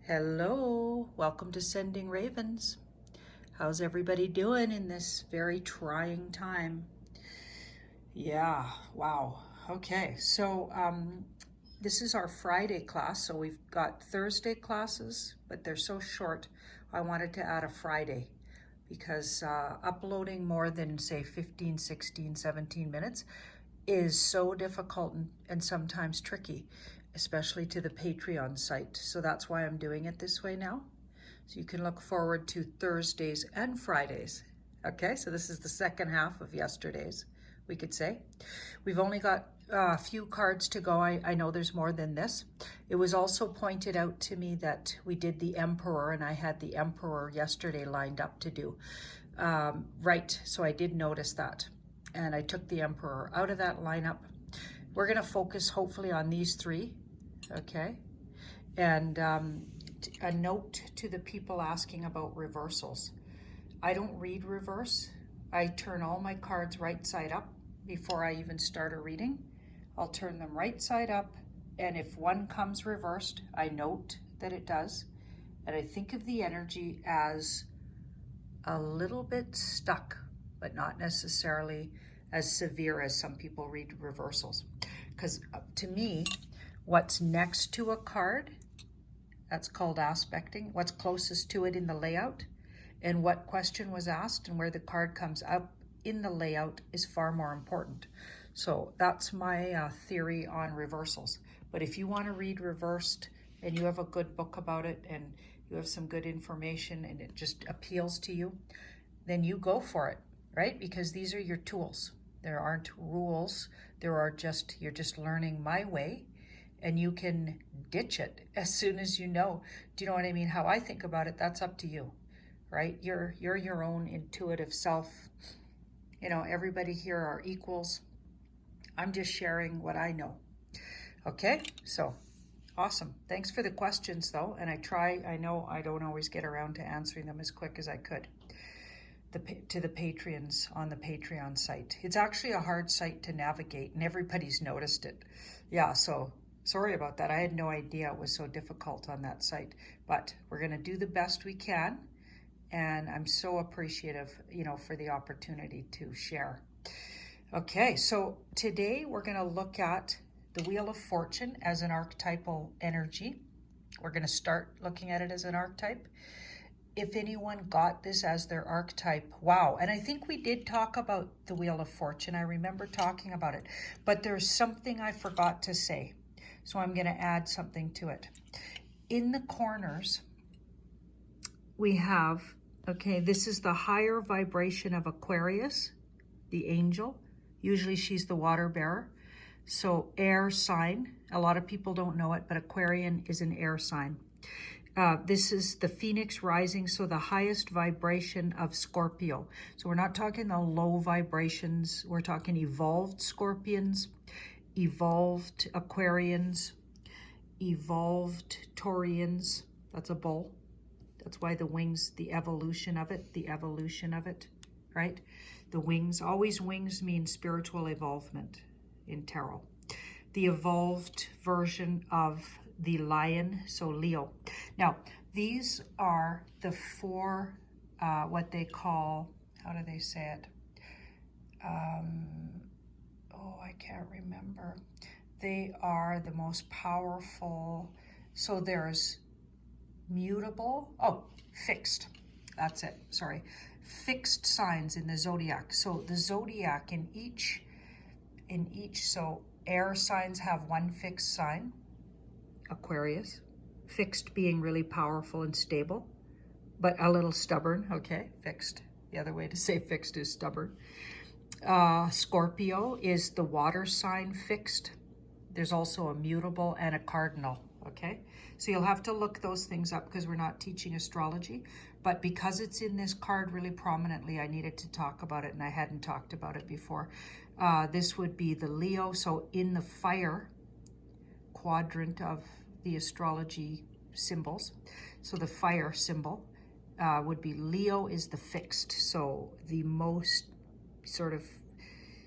Hello, welcome to Sending Ravens. How's everybody doing in this very trying time? Yeah, wow. Okay, so this is our Friday class. So we've got Thursday classes, but they're so short. I wanted to add a Friday because uploading more than, say, 15, 16, 17 minutes is so difficult and sometimes tricky, especially to the Patreon site. So that's why I'm doing it this way now. So you can look forward to Thursdays and Fridays. Okay, so this is the second half of yesterday's, we could say. We've only got a few cards to go. I know there's more than this. It was also pointed out to me that we did the Emperor, and I had the Emperor yesterday lined up to do. Right, so I did notice that. And I took the Emperor out of that lineup. We're going to focus hopefully on these three, okay? And a note to the people asking about reversals. I don't read reverse. I turn all my cards right side up before I even start a reading. I'll turn them right side up, and if one comes reversed, I note that it does, and I think of the energy as a little bit stuck, but not necessarily as severe as some people read reversals. Because to me, what's next to a card, that's called aspecting, what's closest to it in the layout, and what question was asked and where the card comes up in the layout is far more important. So that's my theory on reversals. But if you want to read reversed and you have a good book about it and you have some good information and it just appeals to you, then you go for it, right? Because these are your tools. There aren't rules. You're just learning my way, and you can ditch it as soon as you know. Do you know what I mean? How I think about it, that's up to you, right? You're your own intuitive self. You know, everybody here are equals. I'm just sharing what I know. Okay, so awesome. Thanks for the questions though. And I know I don't always get around to answering them as quick as I could. To the Patreons on the Patreon site. It's actually a hard site to navigate, and everybody's noticed it. Yeah, so sorry about that. I had no idea it was so difficult on that site, but we're going to do the best we can, and I'm so appreciative, for the opportunity to share. Okay, so today we're going to look at the Wheel of Fortune as an archetypal energy. We're going to start looking at it as an archetype. If anyone got this as their archetype, wow. And I think we did talk about the Wheel of Fortune. I remember talking about it, but there's something I forgot to say. So I'm going to add something to it. In the corners, we have, okay, this is the higher vibration of Aquarius, the angel. Usually she's the water bearer. So air sign. A lot of people don't know it, but Aquarian is an air sign. This is the Phoenix rising, so the highest vibration of Scorpio. So we're not talking the low vibrations. We're talking evolved Scorpions, evolved Aquarians, evolved Taurians. That's a bull. That's why the wings, the evolution of it, right? The wings, always wings mean spiritual evolvement in tarot. The evolved version of the lion, so Leo. Now, these are the four, what they call, how do they say it? I can't remember. They are the most powerful. So there's mutable, fixed. That's it, sorry. Fixed signs in the zodiac. So the zodiac in each, so air signs have one fixed sign. Aquarius, fixed being really powerful and stable, but a little stubborn. Okay, fixed. The other way to say fixed is stubborn. Scorpio is the water sign, fixed. There's also a mutable and a cardinal. Okay, so you'll have to look those things up because we're not teaching astrology, but because it's in this card really prominently, I needed to talk about it, and I hadn't talked about it before. This would be the Leo, so in the fire quadrant of the astrology symbols. So the fire symbol would be Leo is the fixed, so the most sort of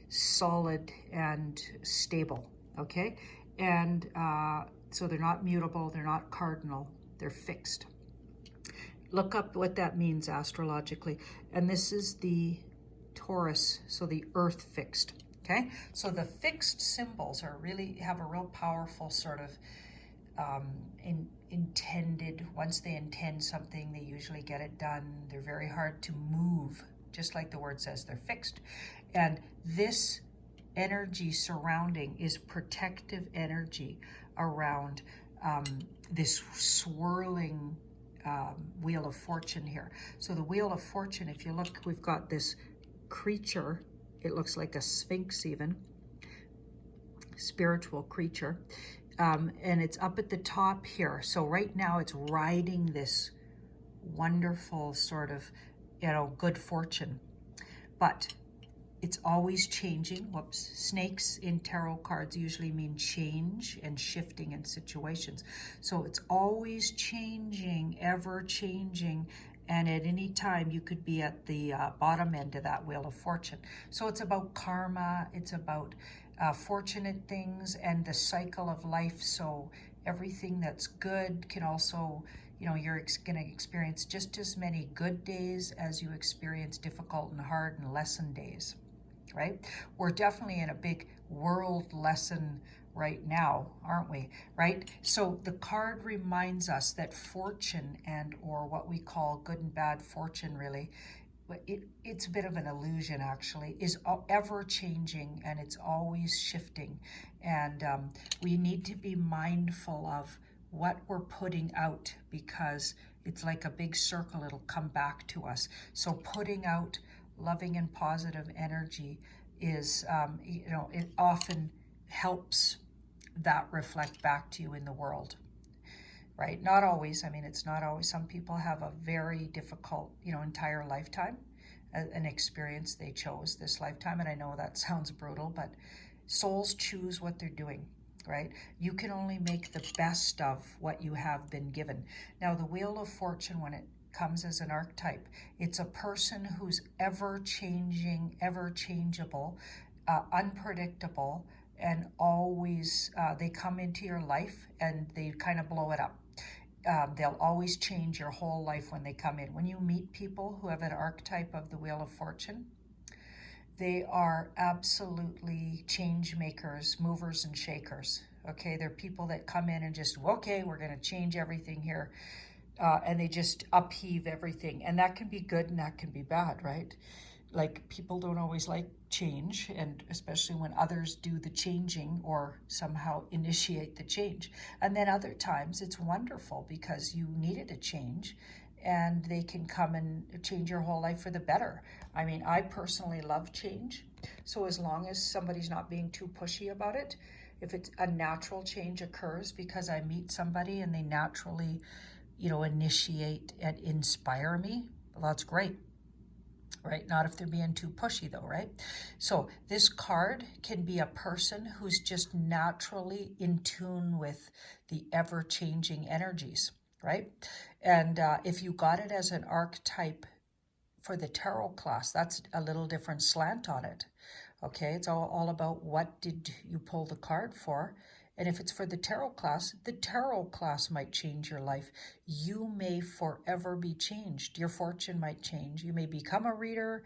solid and stable, okay? And so they're not mutable, they're not cardinal, They're fixed. Look up what that means astrologically. And this is the Taurus, so the earth fixed. Okay, so the fixed symbols are really have a real powerful sort of intended, once they intend something, they usually get it done. They're very hard to move, just like the word says, they're fixed. And this energy surrounding is protective energy around this swirling wheel of fortune here. So the wheel of fortune, if you look, we've got this creature. It looks like a sphinx even, spiritual creature. And it's up at the top here. So right now it's riding this wonderful sort of, good fortune. But it's always changing. Whoops. Snakes in tarot cards usually mean change and shifting in situations. So it's always changing, ever changing. And at any time you could be at the bottom end of that wheel of fortune. So it's about karma. It's about fortunate things and the cycle of life. So everything that's good can also, you're going to experience just as many good days as you experience difficult and hard and lesson days, right? We're definitely in a big world lesson right now, aren't we? Right? So the card reminds us that fortune or what we call good and bad fortune really, it's a bit of an illusion actually, is ever changing and it's always shifting. And we need to be mindful of what we're putting out, because it's like a big circle, it'll come back to us. So putting out loving and positive energy is, it often helps that reflect back to you in the world, right? Not always. I mean, it's not always. Some people have a very difficult, entire lifetime, an experience they chose this lifetime. And I know that sounds brutal, but souls choose what they're doing, right? You can only make the best of what you have been given. Now, the Wheel of Fortune, when it comes as an archetype, it's a person who's ever changing, ever changeable, unpredictable, and always they come into your life and they kind of blow it up. They'll always change your whole life when they come in. When you meet people who have an archetype of the Wheel of Fortune, they are absolutely change makers, movers and shakers. Okay, they're people that come in and just, okay, we're going to change everything here. And they just upheave everything. And that can be good and that can be bad, right? Like, people don't always like change, and especially when others do the changing or somehow initiate the change. And then other times it's wonderful because you needed a change and they can come and change your whole life for the better. I mean, I personally love change. So as long as somebody's not being too pushy about it, if it's a natural change occurs because I meet somebody and they naturally, initiate and inspire me, well, that's great. Right? Not if they're being too pushy though, right? So this card can be a person who's just naturally in tune with the ever-changing energies, right? And if you got it as an archetype for the tarot class, that's a little different slant on it. Okay, it's all about what did you pull the card for. And if it's for the tarot class might change your life. You may forever be changed. Your fortune might change. You may become a reader.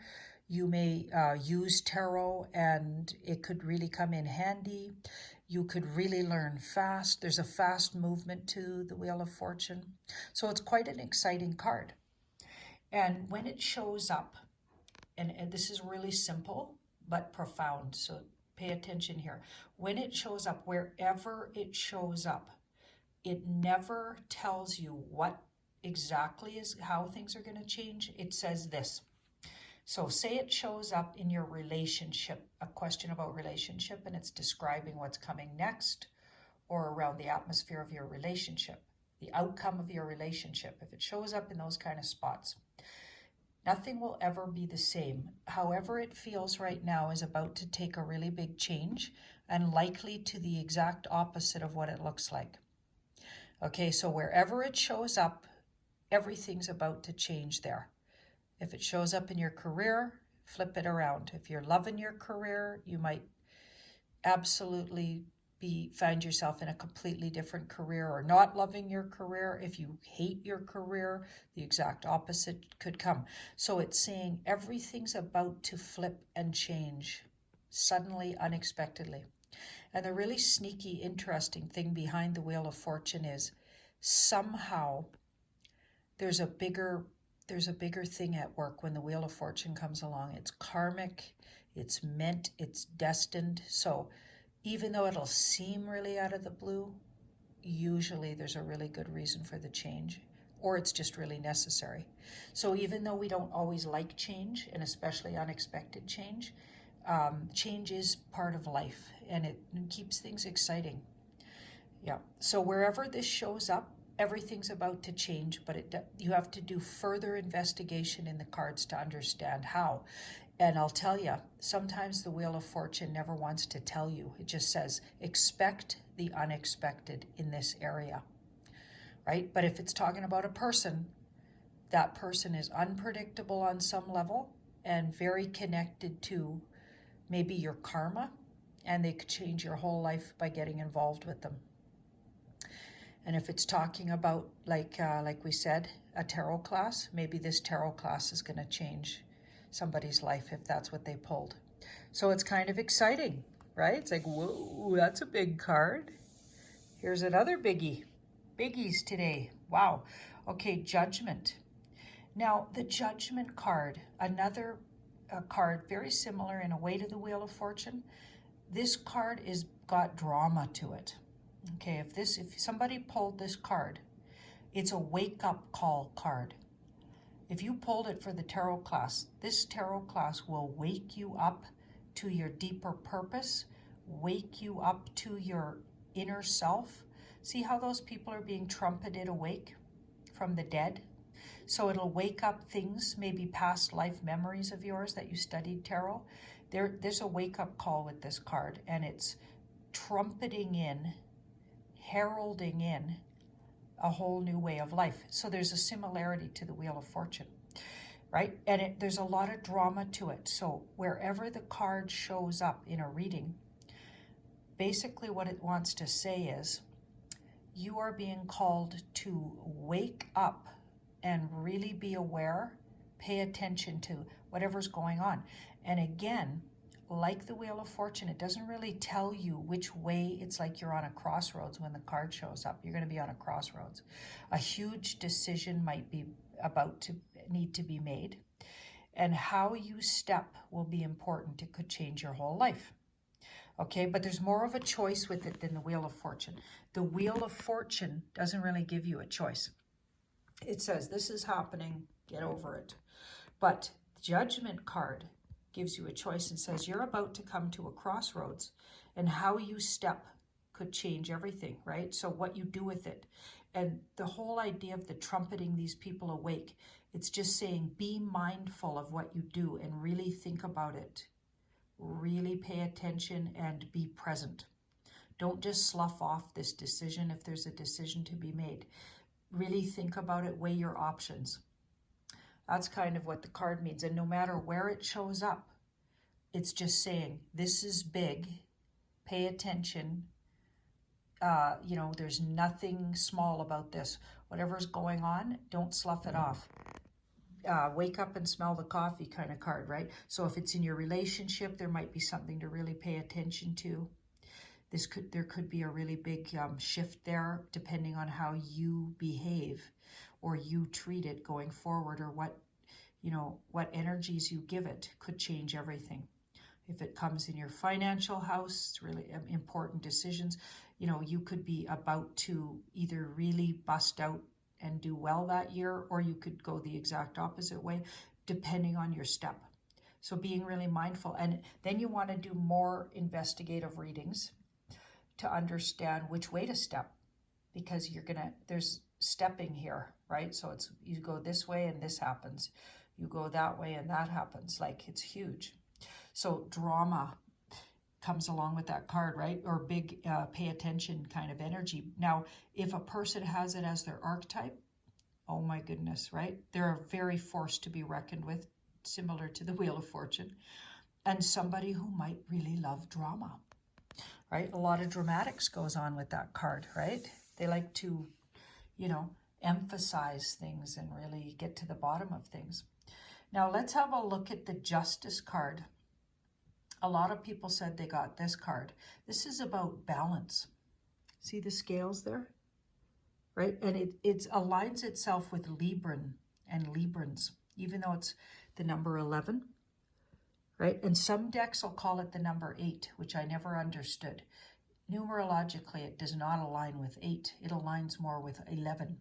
You may use tarot and it could really come in handy. You could really learn fast. There's a fast movement to the Wheel of Fortune. So it's quite an exciting card. And when it shows up, and this is really simple but profound, so pay attention here. When it shows up, wherever it shows up, it never tells you what exactly is how things are going to change. It says this. So say it shows up in your relationship, a question about relationship, and it's describing what's coming next or around the atmosphere of your relationship, the outcome of your relationship. If it shows up in those kind of spots, nothing will ever be the same. However it feels right now is about to take a really big change and likely to the exact opposite of what it looks like. Okay, so wherever it shows up, everything's about to change there. If it shows up in your career, flip it around. If you're loving your career, you might absolutely find yourself in a completely different career or not loving your career. If you hate your career, the exact opposite could come. So it's saying everything's about to flip and change suddenly, unexpectedly. And the really sneaky, interesting thing behind the Wheel of Fortune is somehow there's a bigger thing at work when the Wheel of Fortune comes along. It's karmic, it's meant, it's destined. So even though it'll seem really out of the blue, usually there's a really good reason for the change, or it's just really necessary. So even though we don't always like change, and especially unexpected change, change is part of life, and it keeps things exciting. Yeah, so wherever this shows up, everything's about to change, but you have to do further investigation in the cards to understand how. And I'll tell you, sometimes the Wheel of Fortune never wants to tell you. It just says, expect the unexpected in this area, right? But if it's talking about a person, that person is unpredictable on some level and very connected to maybe your karma, and they could change your whole life by getting involved with them. And if it's talking about, like we said, a tarot class, maybe this tarot class is going to change somebody's life if that's what they pulled. So it's kind of exciting, right? It's like, whoa, that's a big card. Here's another biggie. Biggies today. Wow. Okay, Judgment. Now, the Judgment card, another card very similar in a way to the Wheel of Fortune. This card is got drama to it. Okay, if somebody pulled this card, it's a wake-up call card. If you pulled it for the tarot class, this tarot class will wake you up to your deeper purpose, wake you up to your inner self. See how those people are being trumpeted awake from the dead? So it'll wake up things, maybe past life memories of yours that you studied tarot. There's a wake-up call with this card, and it's trumpeting in, heralding in a whole new way of life. So there's a similarity to the Wheel of Fortune, right? And there's a lot of drama to it. So wherever the card shows up in a reading, basically what it wants to say is, you are being called to wake up and really be aware, pay attention to whatever's going on. And again, like the Wheel of Fortune, it doesn't really tell you which way. It's like you're on a crossroads when the card shows up. You're going to be on a crossroads. A huge decision might be about to need to be made. And how you step will be important. It could change your whole life. Okay, but there's more of a choice with it than the Wheel of Fortune. The Wheel of Fortune doesn't really give you a choice. It says, this is happening, get over it. But the Judgment card gives you a choice and says, you're about to come to a crossroads, and how you step could change everything, right? So what you do with it. And the whole idea of the trumpeting these people awake, it's just saying, be mindful of what you do and really think about it. Really pay attention and be present. Don't just slough off this decision if there's a decision to be made. Really think about it, weigh your options. That's kind of what the card means. And no matter where it shows up, it's just saying, this is big, pay attention. There's nothing small about this. Whatever's going on, don't slough it off. Wake up and smell the coffee kind of card, right? So if it's in your relationship, there might be something to really pay attention to. There could be a really big shift there, depending on how you behave or you treat it going forward, or what energies you give it could change everything. If it comes in your financial house, it's really important decisions. You could be about to either really bust out and do well that year, or you could go the exact opposite way, depending on your step. So being really mindful. And then you want to do more investigative readings to understand which way to step, because there's stepping here, right? So you go this way and this happens. You go that way and that happens. Like, it's huge. So drama comes along with that card, right? Or big pay attention kind of energy. Now, if a person has it as their archetype, oh my goodness, right? They're a very force to be reckoned with, similar to the Wheel of Fortune, and somebody who might really love drama, right? A lot of dramatics goes on with that card, right? They like to, you know, emphasize things and really get to the bottom of things. Now let's have a look at the Justice card. A lot of people said they got this card. This is about balance. See the scales there? Right? And it aligns itself with Libran and Librans, even though it's the number 11, right? And some decks will call it the number 8, which I never understood. Numerologically, it does not align with 8. It aligns more with 11.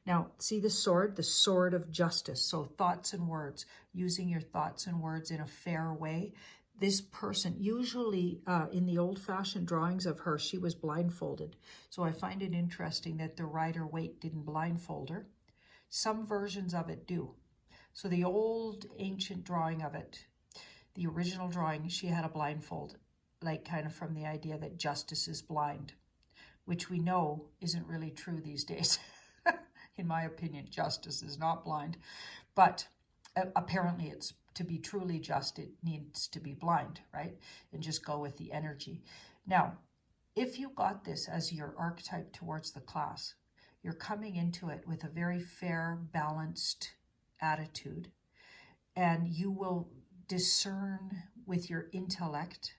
Now, see the sword of justice. So thoughts and words, using your thoughts and words in a fair way. This person, usually in the old-fashioned drawings of her, she was blindfolded. So I find it interesting that the Rider-Waite didn't blindfold her. Some versions of it do. So the old ancient drawing of it, the original drawing, she had a blindfold, like kind of from the idea that justice is blind, which we know isn't really true these days. In my opinion, justice is not blind. But apparently it's to be truly just, it needs to be blind, right? And just go with the energy. Now, if you got this as your archetype towards the class, you're coming into it with a very fair, balanced attitude, and you will discern with your intellect,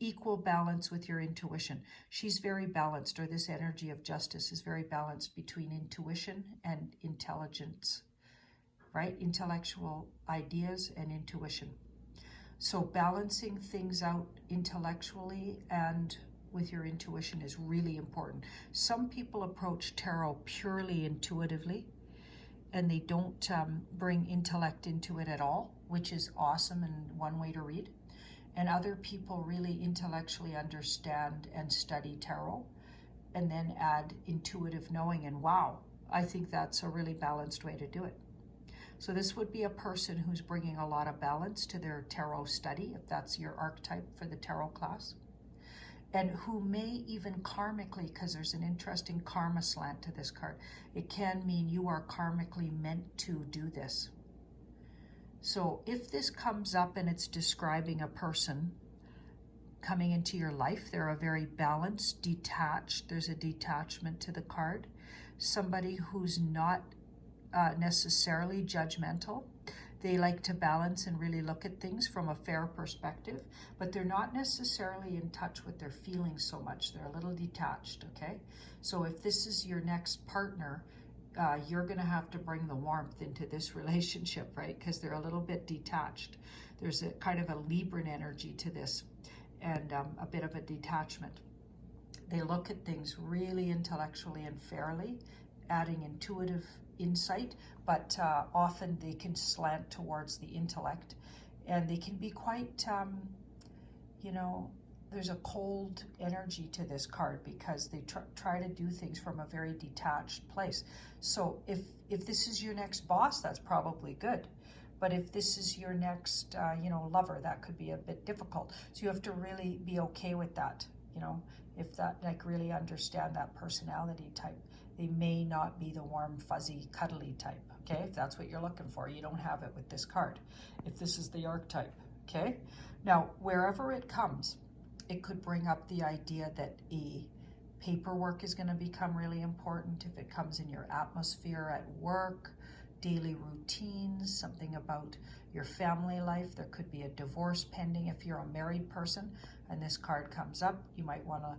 equal balance with your intuition. She's very balanced, or this energy of justice is very balanced between intuition and intelligence, right? Intellectual ideas and intuition. So balancing things out intellectually and with your intuition is really important. Some people approach tarot purely intuitively, and they don't bring intellect into it at all, which is awesome and one way to read. And other people really intellectually understand and study tarot and then add intuitive knowing, and wow, I think that's a really balanced way to do it. So this would be a person who's bringing a lot of balance to their tarot study, if that's your archetype for the tarot class, and who may even karmically, because there's an interesting karma slant to this card, it can mean you are karmically meant to do this. So if this comes up and it's describing a person coming into your life, they're a very balanced, detached, there's a detachment to the card, somebody who's not necessarily judgmental. They like to balance and really look at things from a fair perspective, but they're not necessarily in touch with their feelings so much. They're a little detached, okay? So if this is your next partner, you're going to have to bring the warmth into this relationship, right? Because they're a little bit detached. There's a kind of a Libran energy to this, and a bit of a detachment. They look at things really intellectually and fairly, adding intuitive insight, but often they can slant towards the intellect, and they can be quite, you know, there's a cold energy to this card because they try to do things from a very detached place. So if this is your next boss, that's probably good. But if this is your next, you know, lover, that could be a bit difficult. So you have to really be okay with that, you know, if that, like, really understand that personality type. They may not be the warm, fuzzy, cuddly type, okay? If that's what you're looking for, you don't have it with this card. If this is the archetype, okay? Now, wherever it comes, it could bring up the idea that paperwork is going to become really important if it comes in your atmosphere at work, daily routines, something about your family life. There could be a divorce pending if you're a married person and this card comes up. You might want to,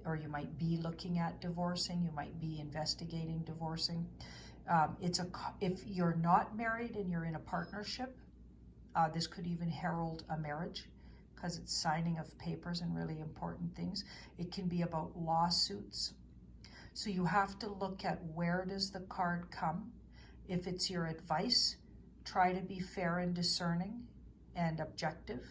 or you might be looking at divorcing, you might be investigating divorcing. If you're not married and you're in a partnership, this could even herald a marriage because it's signing of papers and really important things. It can be about lawsuits. So you have to look at where does the card come. If it's your advice, try to be fair and discerning and objective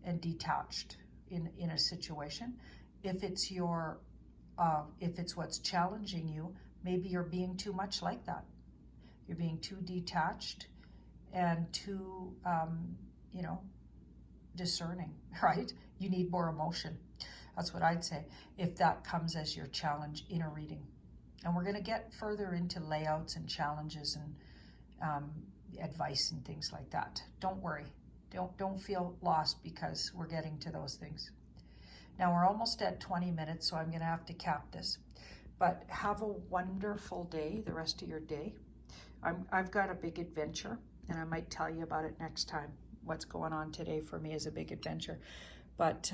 and detached in a situation. If it's your, if it's what's challenging you, maybe you're being too much like that. You're being too detached and too, you know, discerning, right? You need more emotion. That's what I'd say if that comes as your challenge in a reading. And we're going to get further into layouts and challenges and advice and things like that. Don't worry. Don't feel lost because we're getting to those things. Now we're almost at 20 minutes, so I'm going to have to cap this. But have a wonderful day, the rest of your day. I've got a big adventure, and I might tell you about it next time. What's going on today for me is a big adventure. But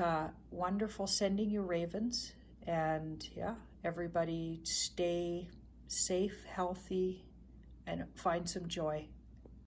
wonderful sending you ravens. And yeah, everybody stay safe, healthy, and find some joy.